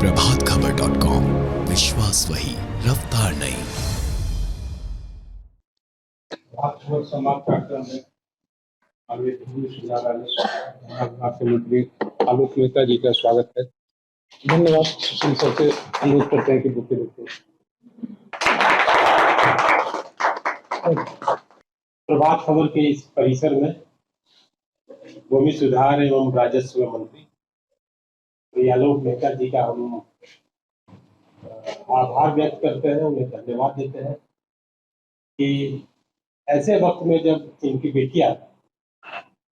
प्रभातखबर.com, विश्वास वही, रफ्तार नहीं। प्रभात समाप्त कार्यक्रम में आगे सुधार आपके मंत्री आलोक मेहता जी का स्वागत है। धन्यवाद। सुशील सर से अनुरोध करते हैं कि बुके देते हैं। प्रभात खबर के इस परिसर में भूमि सुधार एवं राजस्व मंत्री आलोक मेहता जी का हम आभार व्यक्त करते हैं, उन्हें धन्यवाद देते हैं कि ऐसे वक्त में जब इनकी बेटियां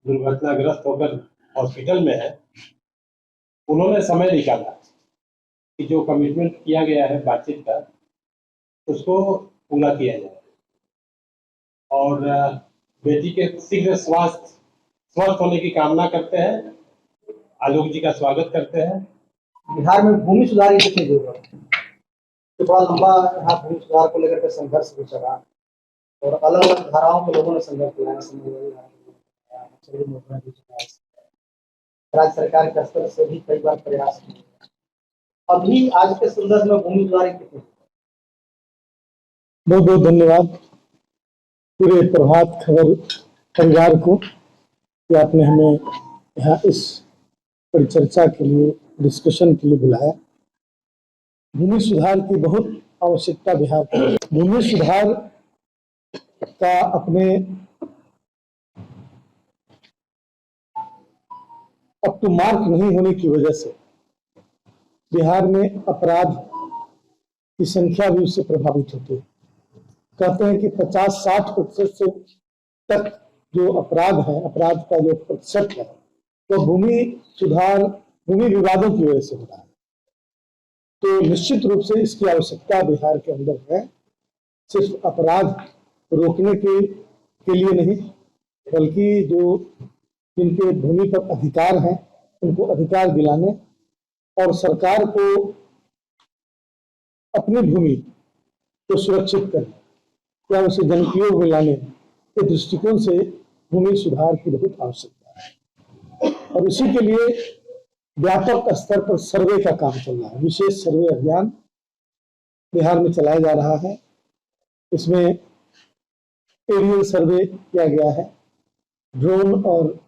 दुर्घटनाग्रस्त होकर हॉस्पिटल में है, उन्होंने समय निकाला कि जो कमिटमेंट किया गया है बातचीत का उसको पूरा किया जाए और बेटी के शीघ्र स्वस्थ होने की कामना करते हैं। आलोक जी का स्वागत करते हैं। बिहार में भूमि सुधार की कितनी जरूरत है? तो बड़ा लंबा यहाँ भूमि सुधार को लेकर के संघर्ष भी चला और अलग अलग धाराओं के लोगों ने संघर्ष किया। राज्य सरकार के स्तर से भी कई बार प्रयास किए। अभी आज के संदर्भ में भूमि सुधार की कितनी? बहुत बहुत धन्यवाद पूरे प्रभात खबर परिवार को कि आपने हमें यहाँ इस परिचर्चा के लिए, डिस्कशन के लिए बुलाया। भूमि सुधार की बहुत आवश्यकता बिहार को। भूमि सुधार का अपने अप टू मार्क नहीं होने की वजह से बिहार में अपराध की संख्या भी उससे प्रभावित होती है। कहते हैं कि 50-60% से तक जो अपराध है, अपराध का जो प्रतिशत है तो भूमि सुधार, भूमि विवादों की वजह से हो रहा है। तो निश्चित रूप से इसकी आवश्यकता बिहार के अंदर है, सिर्फ अपराध रोकने के लिए नहीं, बल्कि जो जिनके भूमि पर अधिकार हैं उनको अधिकार दिलाने और सरकार को अपनी भूमि को सुरक्षित करने या उसे जनोपयोग में लाने के दृष्टिकोण से भूमि सुधार की बहुत आवश्यकता है। और इसी के लिए व्यापक स्तर पर सर्वे का काम चल रहा है। विशेष सर्वे अभियान बिहार में चलाया जा रहा है। इसमें एरियल सर्वे किया गया है, ड्रोन और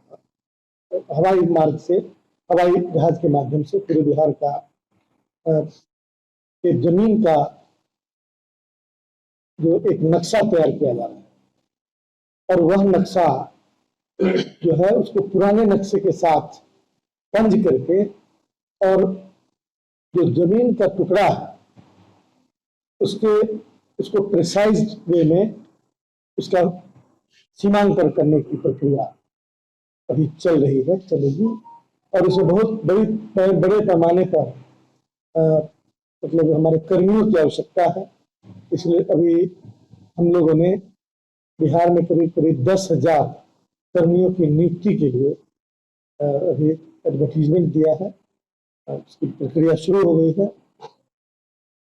हवाई मार्ग से, हवाई जहाज के माध्यम से पूरे बिहार का एक जमीन का जो एक नक्शा तैयार किया जा रहा है और वह नक्शा जो है उसको पुराने नक्शे के साथ पंज करके और जो जमीन का टुकड़ा है उसको प्रिसाइज्ड वे में उसका सीमांकन करने की प्रक्रिया अभी चल रही है, चलेगी। और इसे बहुत बड़े पैमाने पर मतलब हमारे कर्मियों की आवश्यकता है। इसलिए अभी हम लोगों ने बिहार में करीब 10,000 कर्मियों की नियुक्ति के लिए अभी एडवर्टीजमेंट दिया है। उसकी प्रक्रिया शुरू हो गई है।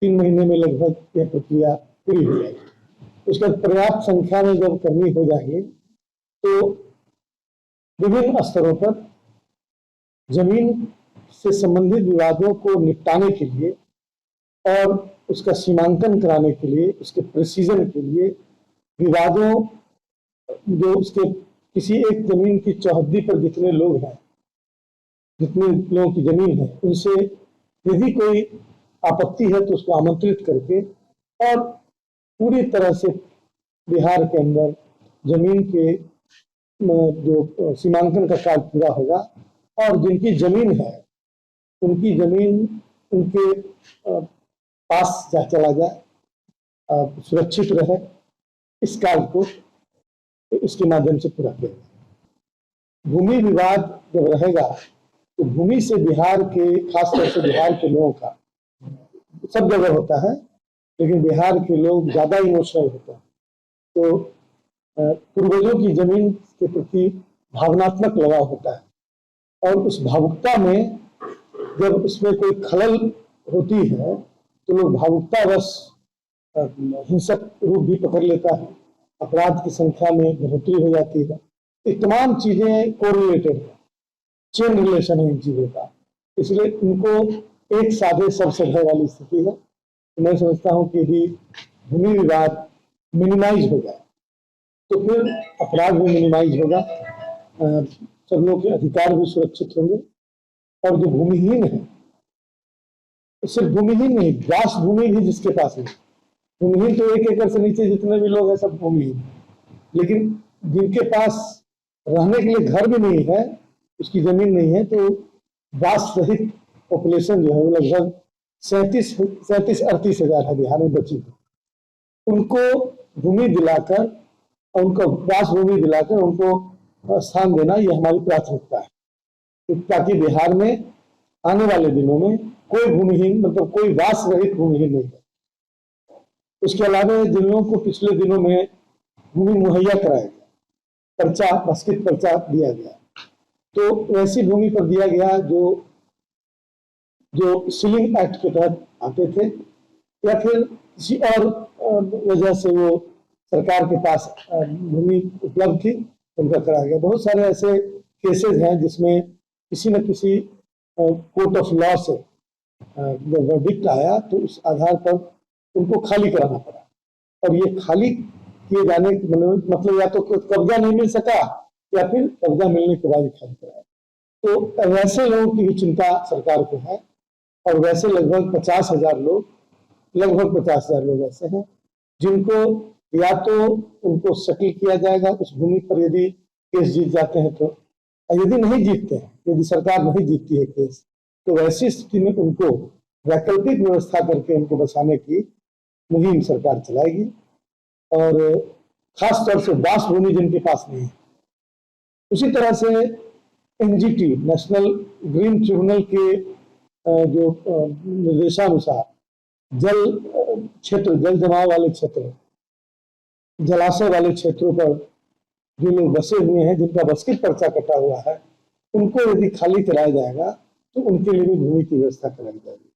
3 महीने में लगभग यह प्रक्रिया पूरी हो जाएगी। उसके बाद पर्याप्त संख्या में जब कर्मी हो जाएंगे तो विभिन्न स्तरों पर जमीन से संबंधित विवादों को निपटाने के लिए और उसका सीमांकन कराने के लिए, उसके प्रेसिजन के लिए, विवादों जो उसके किसी एक जमीन की चौहद्दी पर जितने लोग हैं, जितने लोगों की जमीन है, उनसे यदि कोई आपत्ति है तो उसको आमंत्रित करके और पूरी तरह से बिहार के अंदर जमीन के जो सीमांकन का कार्य पूरा होगा और जिनकी जमीन है उनकी जमीन उनके पास चला जाए, सुरक्षित रहे, इस कार्य को इसके माध्यम से पूरा किया जाए। भूमि विवाद जब रहेगा तो भूमि से बिहार के, खासतौर से बिहार के लोगों का, सब जगह होता है लेकिन बिहार के लोग ज्यादा इमोशनल होते हैं। तो पूर्वजों की जमीन के प्रति भावनात्मक लगाव होता है और उस भावुकता में जब उसमें कोई खलल होती है तो लोग भावुकतावश हिंसक रूप भी पकड़ लेता है, अपराध की संख्या में बढ़ोतरी हो जाती है। ये तमाम चीजें कोरिलेटेड है, चेन रिलेशन है इन चीजों का। इसलिए इनको एक साधे सब सधे वाली स्थिति है। तो मैं समझता हूँ कि यदि भूमि विवाद मिनिमाइज हो जाए तो फिर अपराध भी मिनिमाइज होगा, सब लोग के अधिकार भी सुरक्षित होंगे। और जो भूमिहीन है, सिर्फ भूमिहीन नहीं, वास भूमि भी जिसके पास नहीं, भूमिहीन तो 1 एकड़ से नीचे जितने भी लोग हैं सब भूमिहीन, लेकिन जिनके पास रहने के लिए घर भी नहीं है, उसकी जमीन नहीं है, तो वास रहित पॉपुलेशन जो है वो लगभग 37-38 हजार है बिहार में बची हुई। उनको भूमि दिलाकर और उनको वास भूमि दिलाकर उनको स्थान देना ये हमारी प्राथमिकता है, ताकि बिहार में आने वाले दिनों में कोई भूमिहीन, मतलब कोई वास रहित भूमिहीन नहीं है। उसके अलावा जिन लोगों को पिछले दिनों में भूमि मुहैया कराया गया, पर्चा, बस्किट पर्चा दिया गया, तो वैसी भूमि पर दिया गया जो सीलिंग एक्ट के तहत आते थे या फिर किसी और वजह से वो सरकार के पास भूमि उपलब्ध थी, उनका कराया गया। बहुत सारे ऐसे केसेस हैं जिसमें किसी न किसी कोर्ट ऑफ लॉ से जब वर्डिक्ट आया तो उस आधार पर उनको खाली कराना पड़ा। और ये खाली किए जाने मतलब या तो कब्जा नहीं मिल सका या फिर कब्जा मिलने के बाद ही खाली कराया। तो वैसे लोगों की भी चिंता सरकार को है और वैसे लगभग 50,000 लोग ऐसे हैं जिनको या तो उनको सेटल किया जाएगा उस भूमि पर यदि केस जीत जाते हैं तो, यदि नहीं जीतते हैं, यदि सरकार नहीं जीतती है केस, तो वैसी स्थिति में उनको वैकल्पिक व्यवस्था करके उनको बचाने की मुहिम सरकार चलाएगी। और खास तौर से वास भूमि जिनके पास नहीं है, उसी तरह से एनजीटी नेशनल ग्रीन ट्रिब्यूनल के जो निर्देशानुसार जल जमाव वाले क्षेत्र, जलाशय वाले क्षेत्रों पर जो लोग बसे हुए हैं, जिनका बस्किट पर्चा कटा हुआ है, उनको यदि खाली कराया जाएगा तो उनके लिए भी भूमि की व्यवस्था कराई जाएगी।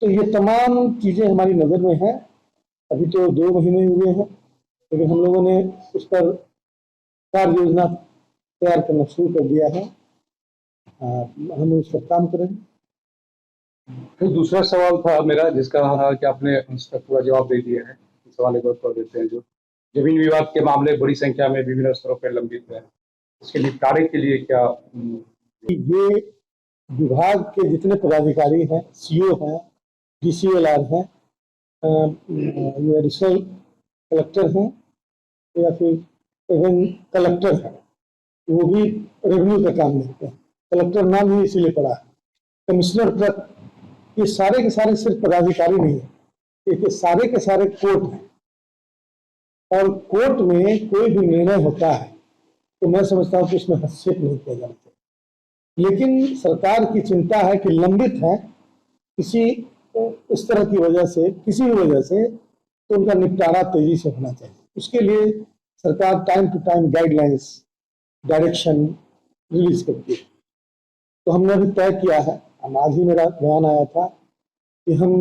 तो ये तमाम चीजें हमारी नजर में हैं। अभी तो 2 महीने हुए हैं, लेकिन हम लोगों ने उस पर कार्य योजना तैयार करना शुरू कर दिया है। हम उस पर काम करेंगे। फिर दूसरा सवाल था मेरा, जिसका कि आपने उसका पूरा जवाब दे दिया है। सवाल एक और कर देते हैं। जो जमीन विवाद के मामले बड़ी संख्या में विभिन्न स्तरों पर लंबित है, इसके निपटारे के लिए क्या ये विभाग के जितने पदाधिकारी हैं, सीओ हैं, डीसीएलआर हैं, एडिशनल कलेक्टर हैं या फिर इवन कलेक्टर हैं, वो भी रेवेन्यू का काम देखते हैं। कलेक्टर नाम ही इसीलिए पड़ा है, कमिश्नर तक, ये सारे के सारे सिर्फ पदाधिकारी नहीं है, ये सारे के सारे कोर्ट हैं। और कोर्ट में कोई भी निर्णय होता है तो मैं समझता हूँ कि इसमें हस्तक्षेप नहीं किया जाना चाहिए। लेकिन सरकार की चिंता है कि लंबित है किसी इस तरह की वजह से, किसी भी वजह से, तो उनका निपटारा तेजी से होना चाहिए। उसके लिए सरकार time to time guidelines, direction release करती है। तो हमने अभी तय किया है, आज ही मेरा बयान आया था कि हम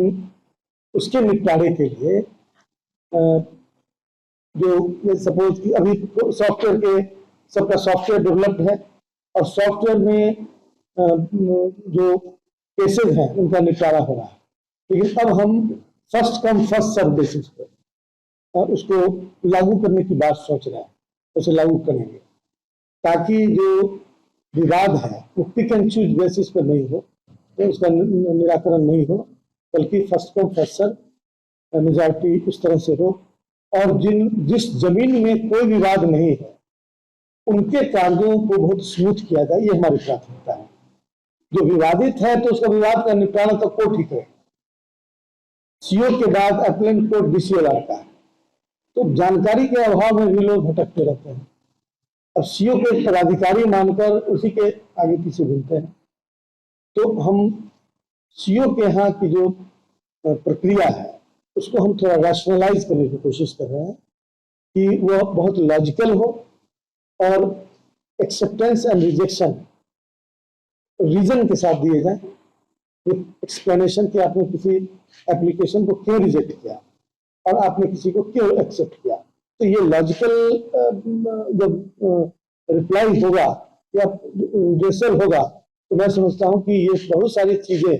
उसके निपटारे के लिए जो सपोज कि अभी सॉफ्टवेयर के सबका सॉफ्टवेयर डेवलप्ड है और सॉफ्टवेयर में जो केसेस हैं उनका निपटारा हो रहा है, लेकिन अब हम first come first serve basis पर उसको लागू करने की बात सोच रहे हैं, उसे लागू करेंगे ताकि जो विवाद है वो पिक एंड चूज बेसिस पर नहीं हो, तो उसका निराकरण नहीं हो, बल्कि first come first serve majority उस तरह से हो। और जिस जमीन में कोई विवाद नहीं है उनके कार्यों को बहुत स्मूथ किया जाए, ये हमारी प्राथमिकता है। जो विवादित है तो उसका विवाद का निपटारा तो कोर्ट ही करे। सीओ के बाद अपीलेंट कोर्ट डीसीएलआर का है, तो जानकारी के अभाव में भी लोग भटकते रहते हैं और सीओ को एक पदाधिकारी मानकर उसी के आगे पीछे घूमते हैं। तो हम सीओ के यहाँ की जो प्रक्रिया है उसको हम थोड़ा रैशनलाइज करने की कोशिश कर रहे हैं कि वो बहुत लॉजिकल हो और एक्सेप्टेंस एंड रिजेक्शन रीजन के साथ दिए जाए, विद एक्सप्लेनेशन कि आपने किसी एप्लीकेशन को क्यों रिजेक्ट किया और आपने किसी को क्यों एक्सेप्ट किया। तो ये लॉजिकल जब रिप्लाई होगा या रिजल्ट होगा तो मैं समझता हूँ कि ये बहुत सारी चीजें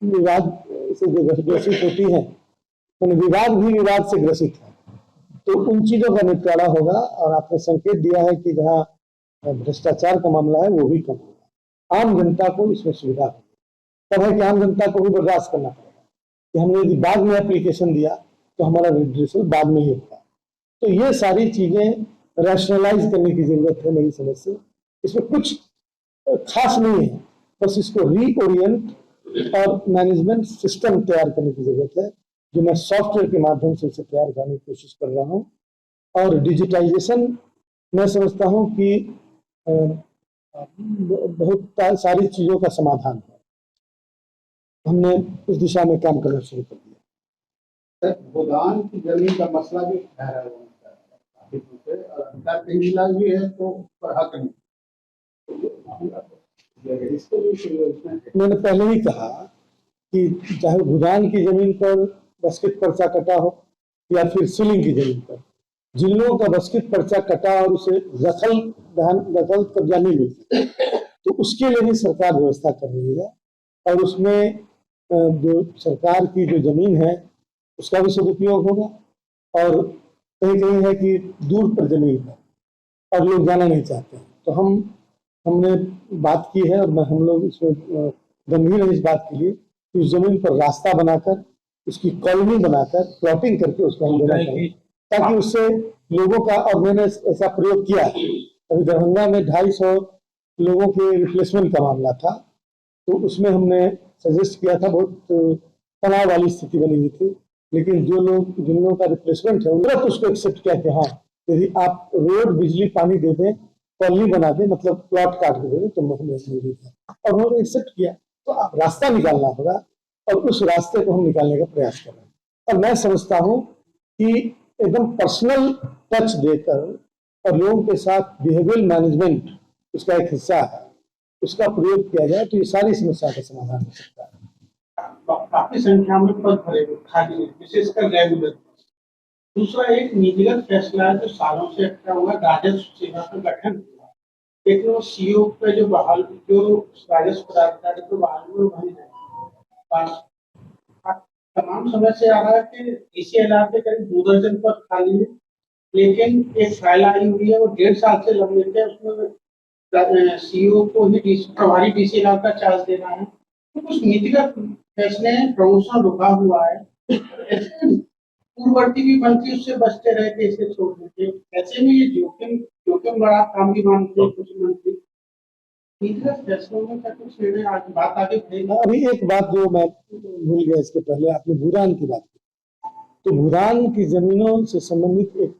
विवाद से जो ग्रसित होती हैं, उन विवाद भी विवाद से ग्रसित है, तो उन चीजों का निपटारा होगा। और आपने संकेत दिया है कि जहाँ भ्रष्टाचार का मामला है वो भी कम होगा, आम जनता को इसमें सुविधा होगी। तब है कि आम जनता को भी बर्दाश्त करना पड़ेगा कि हमने यदि बाद में एप्लीकेशन दिया तो हमारा रिड्रेसल बाद में ही होगा। तो ये सारी चीजें रैशनलाइज करने की जरूरत है मेरी समझ से। इसमें कुछ खास नहीं है, बस इसको रीओरिएंट और मैनेजमेंट सिस्टम तैयार करने की जरूरत है, जो मैं सॉफ्टवेयर के माध्यम से उसे तैयार करने की कोशिश कर रहा हूँ। और डिजिटाइजेशन मैं समझता हूँ कि बहुत सारी चीजों का समाधान है। हमने इस दिशा में काम करना शुरू कर दिया। गोदान की जमीन का मसला भी ठहरा हुआ है और अंतर इलाज भी है, तो पर हक नहीं। मैंने पहले ही कहा कि चाहे भूदान की जमीन पर बस्किट पर्चा कटा हो या फिर सीलिंग की जमीन पर, जिन लोगों का बस्किट पर्चा कटा और उसे दखल कब्जा नहीं मिलती, तो उसके लिए भी सरकार व्यवस्था कर रही है। और उसमें जो सरकार की जो जमीन है उसका भी सदुपयोग होगा। और कहीं कहीं है कि दूर पर जमीन है और लोग जाना नहीं चाहते हैं, तो हमने बात की है और हम लोग इसमें गंभीर है इस बात के लिए कि उस जमीन पर रास्ता बनाकर, उसकी कॉलोनी बनाकर, प्लॉटिंग करके उसको हम देना चाहिए, ताकि उससे लोगों का, और मैंने ऐसा प्रयोग किया। अभी दरभंगा में 250 लोगों के रिप्लेसमेंट का मामला था, तो उसमें हमने सजेस्ट किया था, बहुत तनाव वाली स्थिति बनी हुई थी, लेकिन जिन लोगों का रिप्लेसमेंट है उन्होंने तो उसको एक्सेप्ट किया कि हाँ, यदि आप रोड, बिजली, पानी दे दें, कॉलोनी बना दें, मतलब प्लॉट काट के दे दें, तो हमें और उन्होंने एक्सेप्ट किया। तो आप रास्ता निकालना होगा और उस रास्ते को हम निकालने का प्रयास कर रहे हैं। और मैं समझता हूँ कि एकदम पर्सनल टच देकर और लोगों के साथ बिहेवियर मैनेजमेंट उसका एक हिस्सा है, उसका प्रयोग किया जाए तो ये सारी समस्या का समाधान हो सकता है। काफी संख्या में पद भरे खाली, विशेषकर रेगुलर। दूसरा एक नीतिगत फैसला है जो सालों से अटका हुआ, राजस्व सेवा का गठन हुआ, लेकिन वो सीओ पे जो राजस्व पदाधिकारी को बहाल में बनी है। तमाम समय से आ रहा है कि इसी इलाके करीब 2 दर्जन पद खाली है, लेकिन एक फाइल आई हुई है वो 1.5 साल से लंबित है, उसमें सीओ को ही प्रभारी डीसी इलाका चार्ज देना है। तो कुछ नीतिगत फैसले प्रमोशन रुका हुआ है, पूर्ववर्ती भी मंत्री उससे बचते रहे थे, इसे छोड़ देते। ऐसे में ये जोखिम बड़ा काम भी मानते हैं कुछ मंत्री। नीतिगत फैसलों में क्या कुछ निर्णय बात आगे बढ़ेगी? अभी एक बात जो मैं भूल गया, इसके पहले आपने भूदान की बात की, तो भूदान की जमीनों से संबंधित एक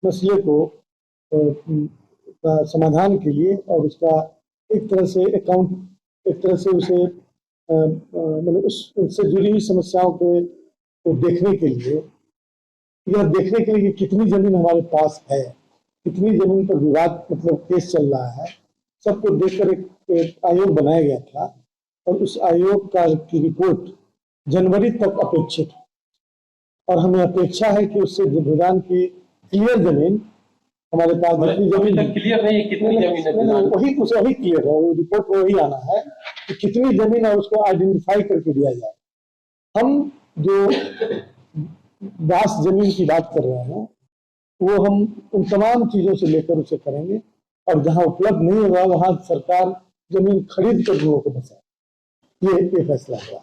मसले को समाधान के लिए और उसका एक तरह से उसे मतलब उससे जुड़ी हुई समस्याओं को देखने के लिए, यह देखने के लिए कि कितनी जमीन हमारे पास है, कितनी जमीन पर विवाद मतलब केस चल रहा है, सबको देखकर एक आयोग बनाया गया था। और उस आयोग की रिपोर्ट जनवरी तक अपेक्षित है और हमें अपेक्षा है कि उससे भूदान की क्लियर जमीन हमारे पास, जितनी जमीन क्लियर नहीं है, कितनी जमीन है वही क्लियर है, रिपोर्ट में वही आना है कि कितनी जमीन है, उसको आइडेंटिफाई करके दिया जाए। हम जो वास्ट जमीन की बात कर रहे हैं वो हम उन तमाम चीजों से लेकर उसे करेंगे, और जहां उपलब्ध नहीं होगा वहां सरकार जमीन खरीद कर लोगों को बचाए, ये फैसला हुआ।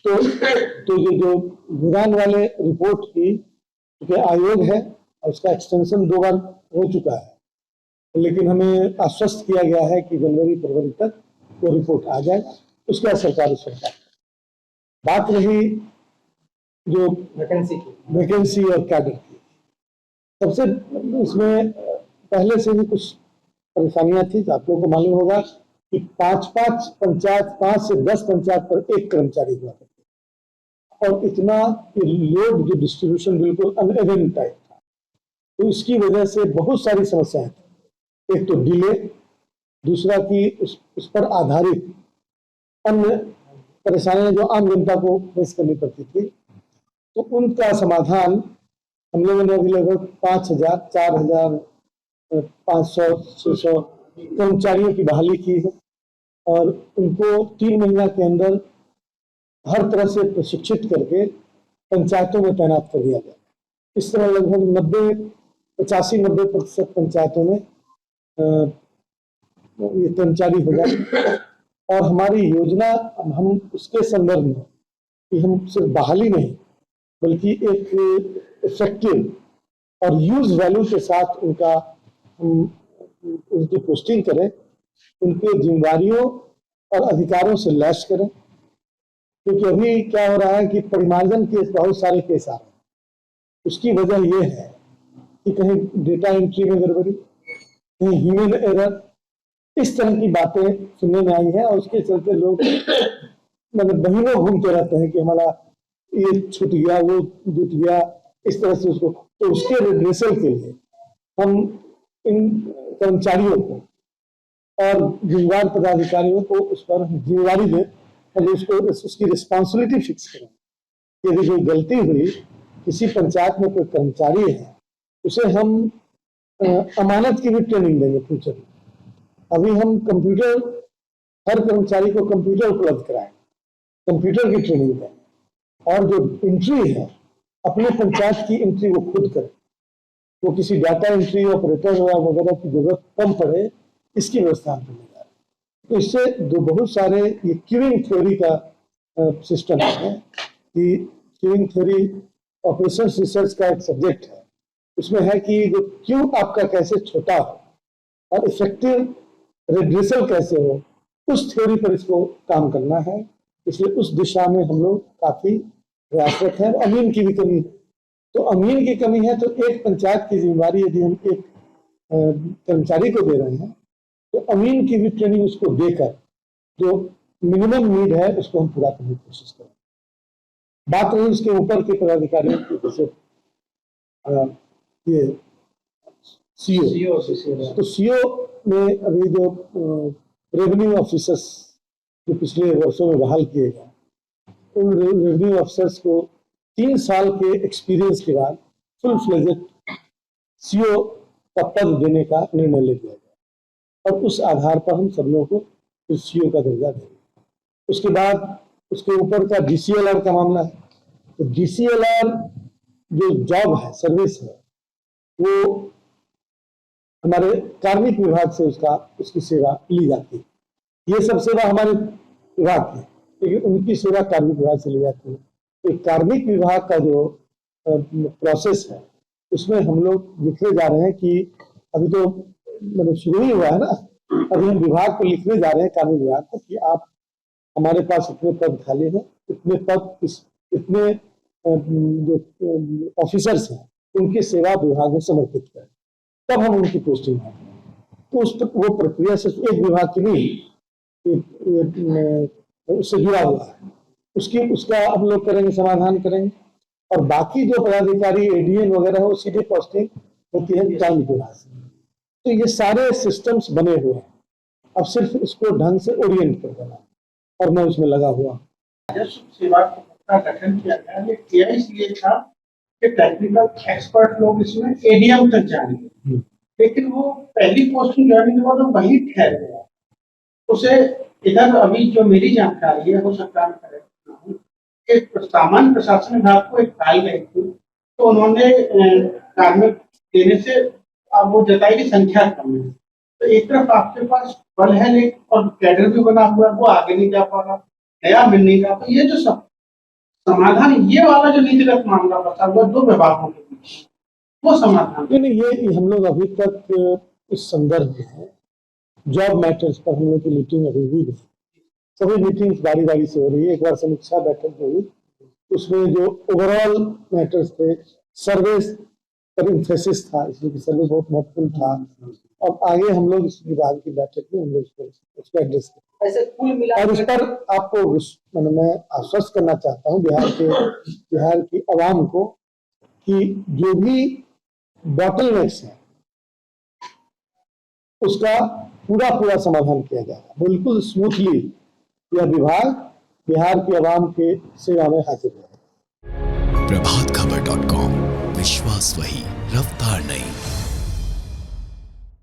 तो ये जो भूदान वाले रिपोर्ट की क्योंकि आयोग है और उसका एक्सटेंशन 2 बार हो चुका है, लेकिन हमें आश्वस्त किया गया है कि जनवरी-फरवरी तक वो रिपोर्ट आ जाएगा, उसके बाद सरकार उस पर बात रही जो वैकेंसी और कैडर की। सबसे इसमें पहले से भी कुछ परेशानियां थी, आप लोगों को मालूम होगा कि 5 से 10 पंचायत पर एक कर्मचारी हुआ करते, और इतना लोड जो डिस्ट्रीब्यूशन बिल्कुल अनइवन टाइप था, तो इसकी वजह से बहुत सारी समस्याएं थी। एक तो डिले, दूसरा कि उस पर आधारित अन्य परेशानियां जो आम जनता को फेस करनी पड़ती थी, तो उनका समाधान हम लोगों ने अभी लगभग 4,500-600 कर्मचारियों की बहाली की है और उनको 3 महीना के अंदर हर तरह से प्रशिक्षित करके पंचायतों में तैनात कर दिया गया। इस तरह लगभग 85-90% पंचायतों में ये कर्मचारी हो जाए। और हमारी योजना हम उसके संदर्भ में कि हम सिर्फ बहाली नहीं बल्कि एक इफेक्टिव और यूज वैल्यू के साथ उनकी पोस्टिंग करें, उनके जिम्मेदारियों और अधिकारों से लैस करें। क्योंकि अभी क्या हो रहा है कि परिमार्जन के बहुत सारे केस आ रहे हैं। उसकी वजह यह है कि कहीं डेटा एंट्री में गड़बड़ी, कहीं ह्यूमन एरर, इस तरह की बातें सुनने में आई है। और उसके चलते लोग मतलब महीनों घूमते रहते हैं कि हमारा ये छूट गया, वो जुट गया, इस तरह से उसको। तो उसके रिड्रेसल के लिए हम इन कर्मचारियों को और जिम्मेदार पदाधिकारियों को उस पर जिम्मेदारी दें और उसकी रिस्पॉन्सिबिलिटी फिक्स करें। यदि कोई गलती हुई, किसी पंचायत में कोई कर्मचारी है, उसे हम अमानत की भी ट्रेनिंग देंगे फ्यूचर में। अभी हम कंप्यूटर, हर कर्मचारी को कंप्यूटर उपलब्ध कराएं, कंप्यूटर की ट्रेनिंग दें। और जो एंट्री है, अपने पंचायत की एंट्री वो खुद करे, वो किसी डाटा एंट्री ऑपरेटर वगैरह की जरूरत कम पड़े, इसकी व्यवस्था हम करने जा रहे हैं। तो इससे जो बहुत सारे ये क्यूइंग थ्योरी का सिस्टम है कि क्यूइंग थ्योरी ऑपरेशंस रिसर्च का एक सब्जेक्ट है। उसमें है कि जो क्यू आपका कैसे छोटा हो और इफेक्टिव रिड्रेसल कैसे हो, उस थ्योरी पर इसको काम करना है। इसलिए उस दिशा में हम लोग काफी प्रयासरत हैं। अमीन की भी कमी है, तो अमीन की कमी है तो एक पंचायत की जिम्मेदारी यदि हम एक कर्मचारी को दे रहे हैं तो अमीन की भी ट्रेनिंग उसको देकर जो मिनिमम नीड है उसको हम पूरा करने की कोशिश करें। बात रही उसके ऊपर के पदाधिकारियों की, जैसे ये सीओ, तो सीओ में अभी जो रेवेन्यू ऑफिसर्स जो पिछले वर्षों में बहाल किए गए, उन रेवेन्यू ऑफिसर्स को 3 साल के एक्सपीरियंस के बाद फुल फ्लेजेड सीओ का पद देने का निर्णय ले लिया गया। और उस आधार पर हम सब लोगों को सीओ का दर्जा देंगे। उसके बाद उसके ऊपर का डीसीएलआर का मामला है। तो डीसीएलआर जो जॉब है, सर्विस है, वो हमारे कार्मिक विभाग से उसकी सेवा ली जाती है। ये सब सेवा हमारे विभाग की, लेकिन उनकी सेवा कार्मिक विभाग से ली जाती है। तो कार्मिक विभाग का जो प्रोसेस है, उसमें हम लोग लिखने जा रहे हैं कि अभी तो मतलब शुरू ही हुआ है ना, अभी हम विभाग को लिखने जा रहे हैं, कार्मिक विभाग को, कि आप हमारे पास इतने पद खाली हैं, इतने पद इतने जो ऑफिसर्स हैं उनकी सेवा विभाग में समर्पित करें, तब हम उनकी पोस्टिंग करते हैं। तो वो प्रक्रिया से एक विभाग की नहीं, उससे जुड़ा हुआ है। उसका हम लोग करेंगे, समाधान करेंगे। और बाकी जो पदाधिकारी एडीएन वगैरह है, वो सीधे पोस्टिंग होती है कार्मिक विभाग से। तो ये सारे सिस्टम्स बने हुए हैं, अब सिर्फ इसको ढंग से ओरिएंट कर देना, और मैं उसमें लगा हुआ। राजस्व सेवा का गठन किया गया, ये किया इसलिए था कि टेक्निकल एक्सपर्ट लोग इसमें एडीएम तक जाएंगे, लेकिन वो पहली पोस्टिंग जाने के बाद वो वहीं ठहर गया। उसे इधर अभी जो मेरी जानकारी है, हो सकता है एक सामान्य प्रशासन विभाग को एक फाइल गई थी, तो उन्होंने कार्मिक देने से अब वो जताई की संख्या कम है। तो एक तरफ आपके पास बल है, लेकिन और कैडर भी बना हुआ है, वो आगे नहीं जा पा रहा, नया मिल नहीं रहा। तो ये जो सब समाधान, ये वाला जो नीतिगत मामला बता हुआ 2 विभागों के बीच, वो समाधान नहीं, ये हम लोग अभी तक इस संदर्भ में जॉब मैटर्स पर हम लोग की मीटिंग अभी हुई नहीं। सभी मीटिंग्स बारी बारी से हो रही है। एक बार समीक्षा बैठक हुई, उसमें जो ओवरऑल मैटर्स थे, सर्वे पर इंफेसिस था, इसलिए सर्वे बहुत महत्वपूर्ण था। अब आगे हम लोग इस विभाग की बैठक में हम लोग उसको एड्रेस करें। ऐसे कुल मिला और इस पर आपको मैं आश्वस्त करना चाहता हूँ बिहार की आवाम को कि जो भी बॉटलनेक्स है उसका पूरा समाधान किया जाएगा। बिल्कुल स्मूथली यह विभाग बिहार की आवाम के सेवा में हाजिर है। प्रभातखबर.com, विश्वास वही, रफ्तार नहीं।